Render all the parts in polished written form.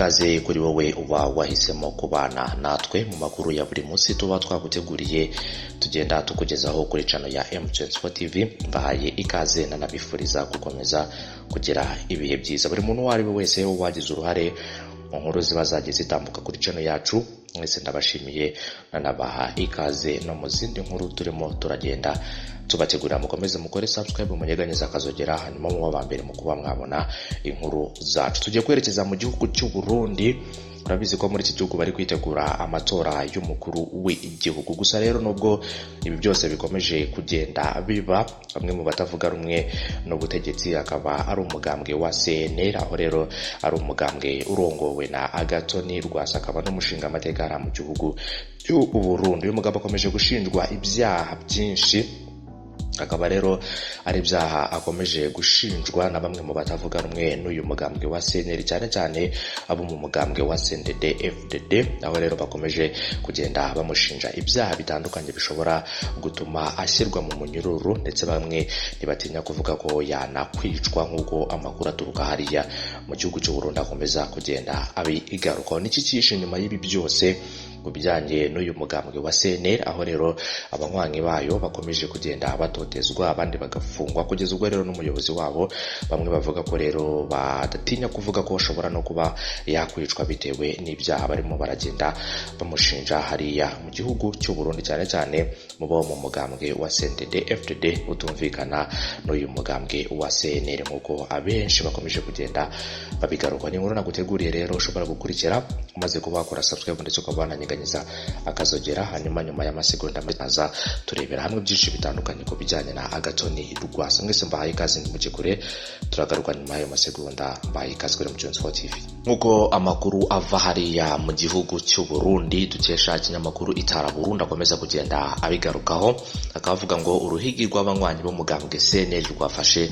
ikaze kuri wowe uba wahisemo kubana natwe mu makuru ya buri munsi tuba twaguteguriye tugenda tukugezaho kuri channel ya M24 TV. Mbahaye ikaze nanabifuriza gukomeza kugira ibihe byiza. Buri muntu wari wese wagize uruhare mu nkuru ziba zagiye zitambuka kuri channel yacu, mwese ndabashimiye nanabaha ikaze no mu zindi nkuru turimo turagenda tubategurira. Mukomeze mukore subscribe, munyeganyeza akazogera, hanyuma mu wabambere mu kuba mwabona inkuru zacu. Tugiye kwerekeza mu gihugu cy'u Burundi. Urabizi ko muri iki gihugu bari kwitegura amatora y'umukuru w'igihugu. Gusa rero nubwo ibi byose bikomeje kugenda biba, bamwe mu batavuga rumwe n'ubutegetsi akaba ari umugambwe wa CNL, aho rero ari umugambwe urongowe na Agathon Rwasa, akaba n'umushinga amateka mu gihugu cy'u Burundi. Uyu mugabo akomeje gushinjwa ibyaha byinshi, akaba rero ari byaha akomeje gushinjwa na bamwe mu batavuga rumwe n'uyu mugambwe wa CNL, cyane cyane abo mu mugambwe wa CNDD FDD, aho rero bakomeje kugenda bamushinja ibyaha bitandukanye bishobora gutuma ashyirwa mu munyururu, ndetse bamwe ntibatinya kuvuga ko yanakwicwa, nk'uko amakuru aturuka hariya mu gihugu cy'u Burundi akomeza kugenda abigarukaho. Niki cyishe nyuma y'ibi byose mu bijyanye n'uyu mugambwe wa CNL, aho rero abanywanyi bayo bakomeje kugenda batotezwa, abandi bagafungwa, kugeza ubwo rero n'umuyobozi wabo bamwe bavuga ko rero badatinya kuvuga ko ashobora no kuba yakwicwa bitewe n'ibyaha barimo baragenda bamushinja hariya mu gihugu cy'u Burundi, cyane cyane mu bo mu mugambwe wa CNDD FDD utumvikana n'uyu mugambwe wa CNL, nk'uko abenshi bakomeje kugenda babigaruka. Ni inkuru naguteguriye rero ushobora gukurikira umaze kuba wakora subscribe ndetse ukaba wananyeganyeza akazogera, hanyuma nyuma y'amasegonda maza turebera hamwe byinshi bitandukanye ku bijyanye na Agathon Rwasa. Mwese mbahaye ikaze ntimujye kure, turagaruka nyuma y'amasegonda. Mbahaye ikaze kuri M24 TV. Nk'uko amakuru ava hariya mu gihugu cy'u Burundi dukesha ikinyamakuru Itara Burundi akomeza kugenda abigarukaho, akavuga ngo uruhigi rw'abanywanyi b'umugambwe CNL rwafashe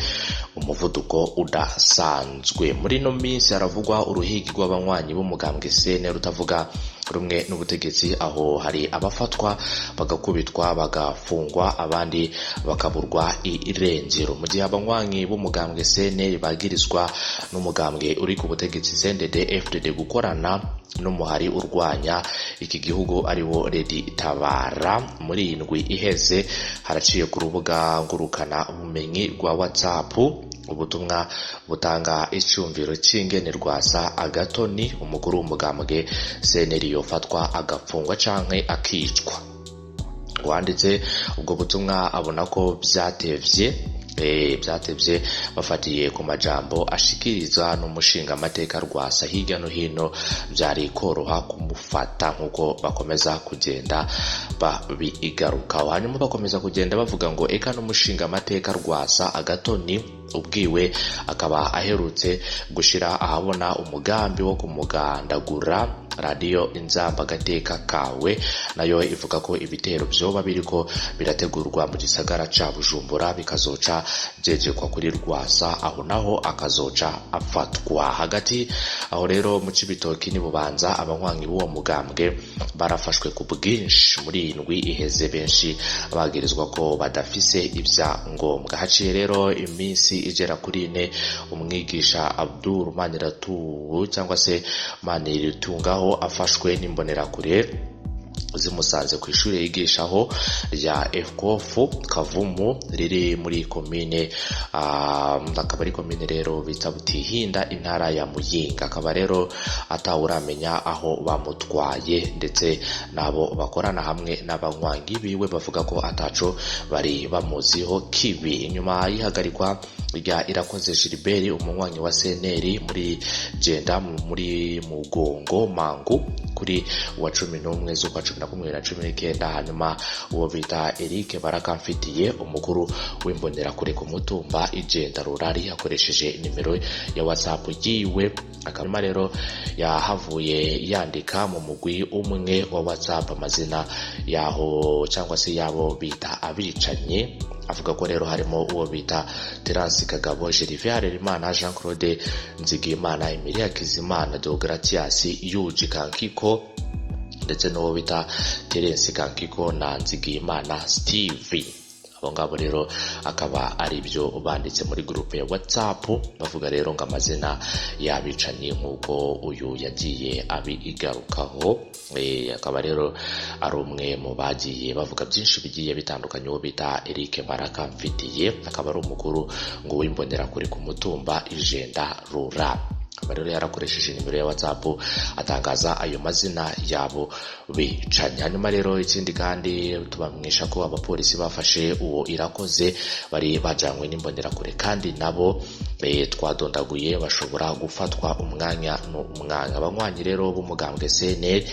umuvuduko udasanzwe. Muri no minsi haravugwa uruhigi rw'abanywanyi b'umugambwe CNL utavuga rumwe n'ubutegetsi, aho hari abafatwa bagakubitwa bagafungwa, abandi bakaburwa irengero, mu gihe abanywanyi b'umugambwe CNL bagirizwa n'umugambwe uri ku butegetsi CNDD FDD gukorana n'umuhari urwanya iki gihugu ariwo Redi Tabara. Muri indwi iheze haraciye ku rubuga ngurukana ubumenyi rwa WhatsApp ubutumwa butanga icyumviro cy'ingene Rwasa Agathon umukuru w'umugambwe CNL yofatwa agafungwa canke akicwa. Wanditse ubwo butumwa abona ko byatevye bafatiye ku majambo ashikiriza n'umushinga amateka Rwasa, hirya no hino byari koroha kumufata, nk'uko bakomeza kugenda babigarukaho. Hanyuma bakomeza kugenda bavuga ngo eka n'umushinga amateka Rwasa Agathon ubwiwe akaba aherutse gushira ahabona umugambi wo kumugandagura. Radio Inzamba Agateka kawe nayo ivuga ko ibitero byoba biriko birategurwa mu gisagara ca Bujumbura bikazoca byegekwa kuri Rwasa, aho naho akazoca afatwa. Hagati aho rero mu Cibitoki ni Bubanza abanywanyi b'uwo mugambwe barafashwe ku bwinshi muri indwi iheze, benshi bagirizwa ko badafise ibya ngombwa. Haciye rero iminsi igera kuri 4 umwigisha Abdul Maniratu cyangwa se Maniritungaho afashwe n'imbonerakure zimusanze ku ishuri yigishaho rya Efkofu Kavumu riri muri komine akaba ari komine rero bita Butihinda intara ya Muyinga. Akaba rero atawuramenya aho bamutwaye, ndetse nabo bakorana hamwe n'abanywanyi biwe bavuga ko ataco bari bamuziho kibi. Inyuma yihagarikwa rya Irakoze Gilbert umunywanyi wa CNL muri Jenda muri Mugongo Mangu kuri wa 11 z'ukwa 2019, hanyuma uwo bita Eric Barakamfitiye umukuru w'imbonerakure ku mutumba Ijenda Rurari akoresheje nimero ya WhatsApp yiwe. Akaba rero yahavuye yandika mu mugwi umwe wa WhatsApp amazina yaho cyangwa se yabo bita abicanye, avuga ko rero harimo uwo bita Terence Kagabo, Gervais Harerimana, Jean Claude Nzigimana, Emilia Kizimana, Deogratias Yuji Kankiko, ndetse n'uwo bita Terence Kankiko na Nzigimana Steve. abo ngabo rero akaba ari byo banditse muri groupe ya WhatsApp bavuga rero ngo amazina y'abicanyi nk'uko uyu yagiye abigarukaho. Akaba rero ari umwe mu bagiye bavuga byinshi bigiye bitandukanye uwo bita Eric Baraka Mfitiye, akaba ari umukuru ngo w'imbonerakure ku mutumba Ijenda Rura. Rero yarakoresheje nimero ya WhatsApp atangaza ayo mazina yabo bicanyi. Hanyuma rero ikindi kandi tubamenyesha ko abapolisi bafashe uwo Irakoze bari bajanywe n'imbonerakure kandi nabo twadondaguye bashobora gufatwa umwanya n'umwanya. Abanywanyi rero b'umugambwe CNL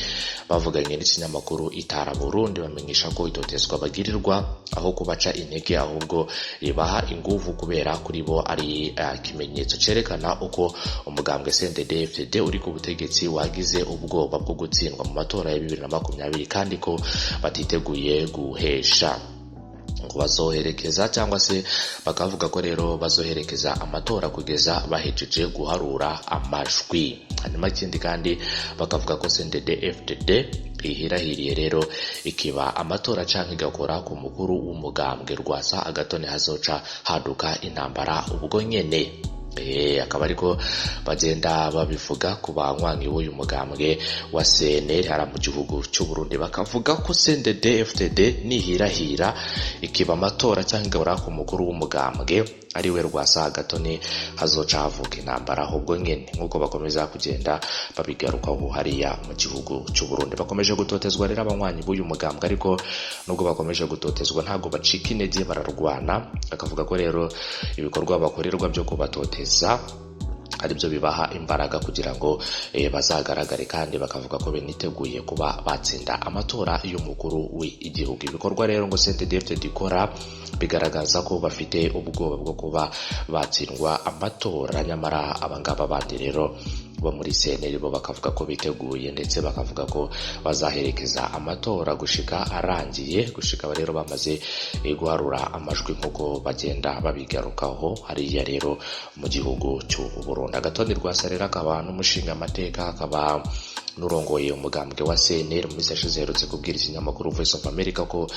bavuganye n'ikinyamakuru Itara Burundi bamenyesha ko itotezwa bagirirwa aho kubaca intege ahubwo ribaha inguvu kubera kuri bo ari ikimenyetso cerekana uko umugambwe CNDD-FDD uri ku butegetsi wagize ubwoba bwo gutsindwa mu matora ya 2020 kandi ko batiteguye guhesha ngo bazoherekeza cyangwa se bakavuga ko rero bazoherekeza amatora kugeza bahejeje guharura amajwi. Hanyuma ikindi kandi bakavuga ko CNDD-FDD ihirahiriye rero ikiba amatora canke igakora ku mukuru w'umugambwe Rwasa Agatone hazoca haduka intambara ubwo nyene. Akaba ariko bagenda babivuga ku banywanyi w'uyu mugambwe wa CNL hara mu gihugu cy'u Burundi, bakavuga ko CNDD-FDD nihirahira ikiba amatora cyangwa igahora ku mukuru w'umugambwe ari we Rwasa Agatone hazoca havuka intambara ahubwo nyene, nk'uko bakomeza kugenda babigarukaho hariya mu gihugu cy'u Burundi. Bakomeje gutotezwa rero abanywanyi b'uyu mugambwe, ariko nubwo bakomeje gutotezwa ntago bacika intege, bararwana. Akavuga ko rero ibikorwa bakorerwa byo kubatoteza ari byo bibaha imbaraga kugira ngo bazagaragare, kandi bakavuga ko beniteguye kuba batsinda amatora y'umukuru w'igihugu. Ibikorwa rero ngo CNDD-FDD ikora bigaragaza ko bafite ubwoba bwo kuba batsindwa amatora, nyamara abangaba bandi rero bo muri CNL bo bakavuga ko biteguye, ndetse bakavuga ko bazaherekeza amatora gushika arangiye, gushika rero bamaze guharura amajwi nk'uko bagenda babigarukaho hariya rero mu gihugu cy'u Burundi. Agatoni Rwasa rero akaba n'umushinga amateka, akaba nurongoye umugambwe wa CNL mu minsi yashize herutse kubwira ikinyamakuru Voice of America ko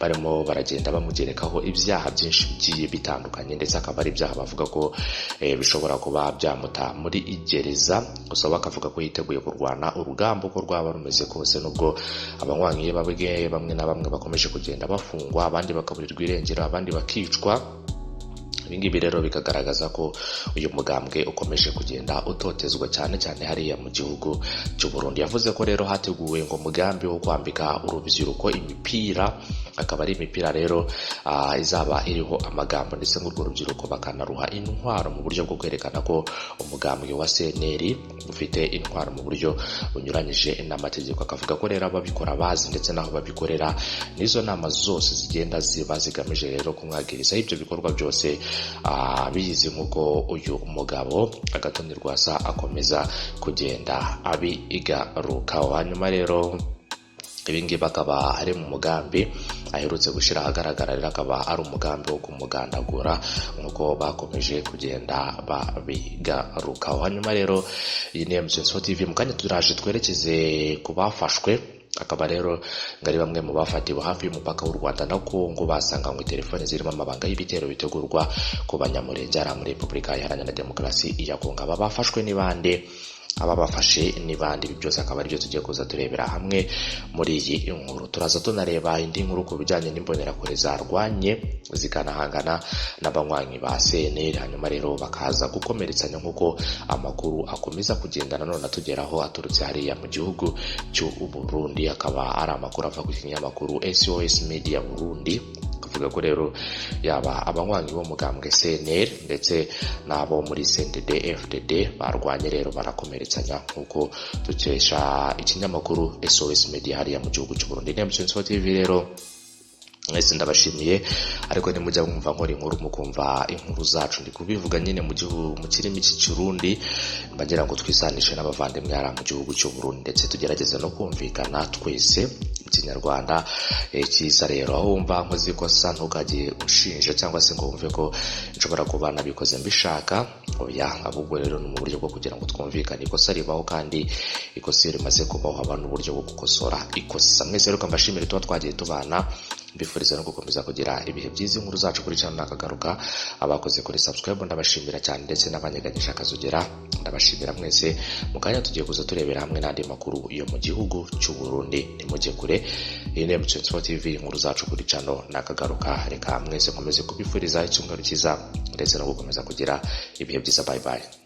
barimo baragenda bamugerekaho ibyaha byinshi bigiye bitandukanye, ndetse akaba ari ibyaha bavuga ko bishobora kuba byamuta muri igereza. Gusa bakavuga ko yiteguye kurwana urugamba uko rwaba rumeze kose, nubwo abanywanyi bamwe na bamwe bakomeje kugenda bafungwa, abandi bakaburirwa irengero, abandi bakicwa. Ibingibi rero bikagaragaza ko uyu mugambwe ukomeje kugenda utotezwa cyane cyane hariya mu gihugu cy'u Burundi. Yavuze ko rero hateguwe ngo umugambi wo kwambika urubyiruko imipira, akaba ari imipira rero izaba iriho amagambo, ndetse n'urwo rubyiruko bakanaruha intwaro mu buryo bwo kwerekana ko umugambwe wa CNL ufite intwaro mu buryo bunyuranyije n'amategeko. Akavuga ko rero ababikora bazi, ndetse naho babikorera nizo nama zose zigenda ziba zigamije rero kumwagiriza ibyo bikorwa byose biyizi, nk'uko uyu mugabo Agatoni Rwasa akomeza kugenda abigarukaho. Hanyuma rero ibingibi bakaba ari mu mugambi aherutse gushyira ahagaragara, rero akaba ari umugambi wo kumugandagura nk'uko bakomeje kugenda babigarukaho. Hanyuma rero iyi ni M24 TV, mu kanya turaje twerekeze ku bafashwe. Akaba rero ngari bamwe mu bafatiwe hafi y'umupaka w'u Rwanda na Kongo basanganywe telefone zirimo amabanga y'ibitero bitegurwa ku Banyamulenge ari muri Repubulika Iharanira Demokarasi ya Kongo. Aba bafashwe ni bande? Ababafashe ni bande? Ibi byose akaba aribyo tugiye kuza turebera hamwe muri iyi nkuru. Turaza tunareba indi nkuru ku bijyanye n'imbonerakure zarwanye zikanahangana n'abanywanyi ba CNL, hanyuma rero bakaza gukomeretsanya nk'uko amakuru akomeza kugenda nanone atugeraho aturutse hariya mu gihugu cy'u Burundi. Akaba ari amakuru ava ku kinyamakuru SOS Media Burundi, avuga ko rero yaba abanywanyi bo mugambwe CNL ndetse n'abo muri CNDD-FDD barwanye rero barakomeretsanya, nk'uko dukesha ikinyamakuru SOS Media hariya mu gihugu cy'u Burundi. M24 TV rero mwese ndabashimiye, ariko nimujya mwumva nkora inkuru mukumva inkuru zacu ndi kubivuga nyine mu kirimi cy'Ikirundi, mbagira ngo twisanishe n'abavandimwe ara mu gihugu cy'u Burundi, ndetse tugerageze no kumvikana twese mu Kinyarwanda cyiza. Rero aho wumva nkoze ikosa ntukajye ushinja cyangwa se ngo wumve ko nshobora kuba nabikoze mbishaka, oya, ahubwo rero ni mu buryo bwo kugira ngo twumvikane. Ikosa ribaho, kandi ikosa rimaze kubaho haba n'uburyo bwo gukosora ikosa. Mwese rero mbashimire tuba twagiye tubana mbifuriza no gukomeza kugira ibihe byiza. Inkuru zacu kuri channel nakagaruka, abakoze kuri subscribe ndabashimira cyane, ndetse n'abanyeganyisha akazogera ndabashimira mwese. Mukanya tugiye kuza turebera hamwe n'andi makuru yo mu gihugu cy'u Burundi. Nimujye kure, iyi ni M24 TV, inkuru zacu kuri channel nakagaruka. Reka mwese nkomeze kubifuriza icyumweru cyiza ndetse no gukomeza kugira ibihe byiza. Bye bye.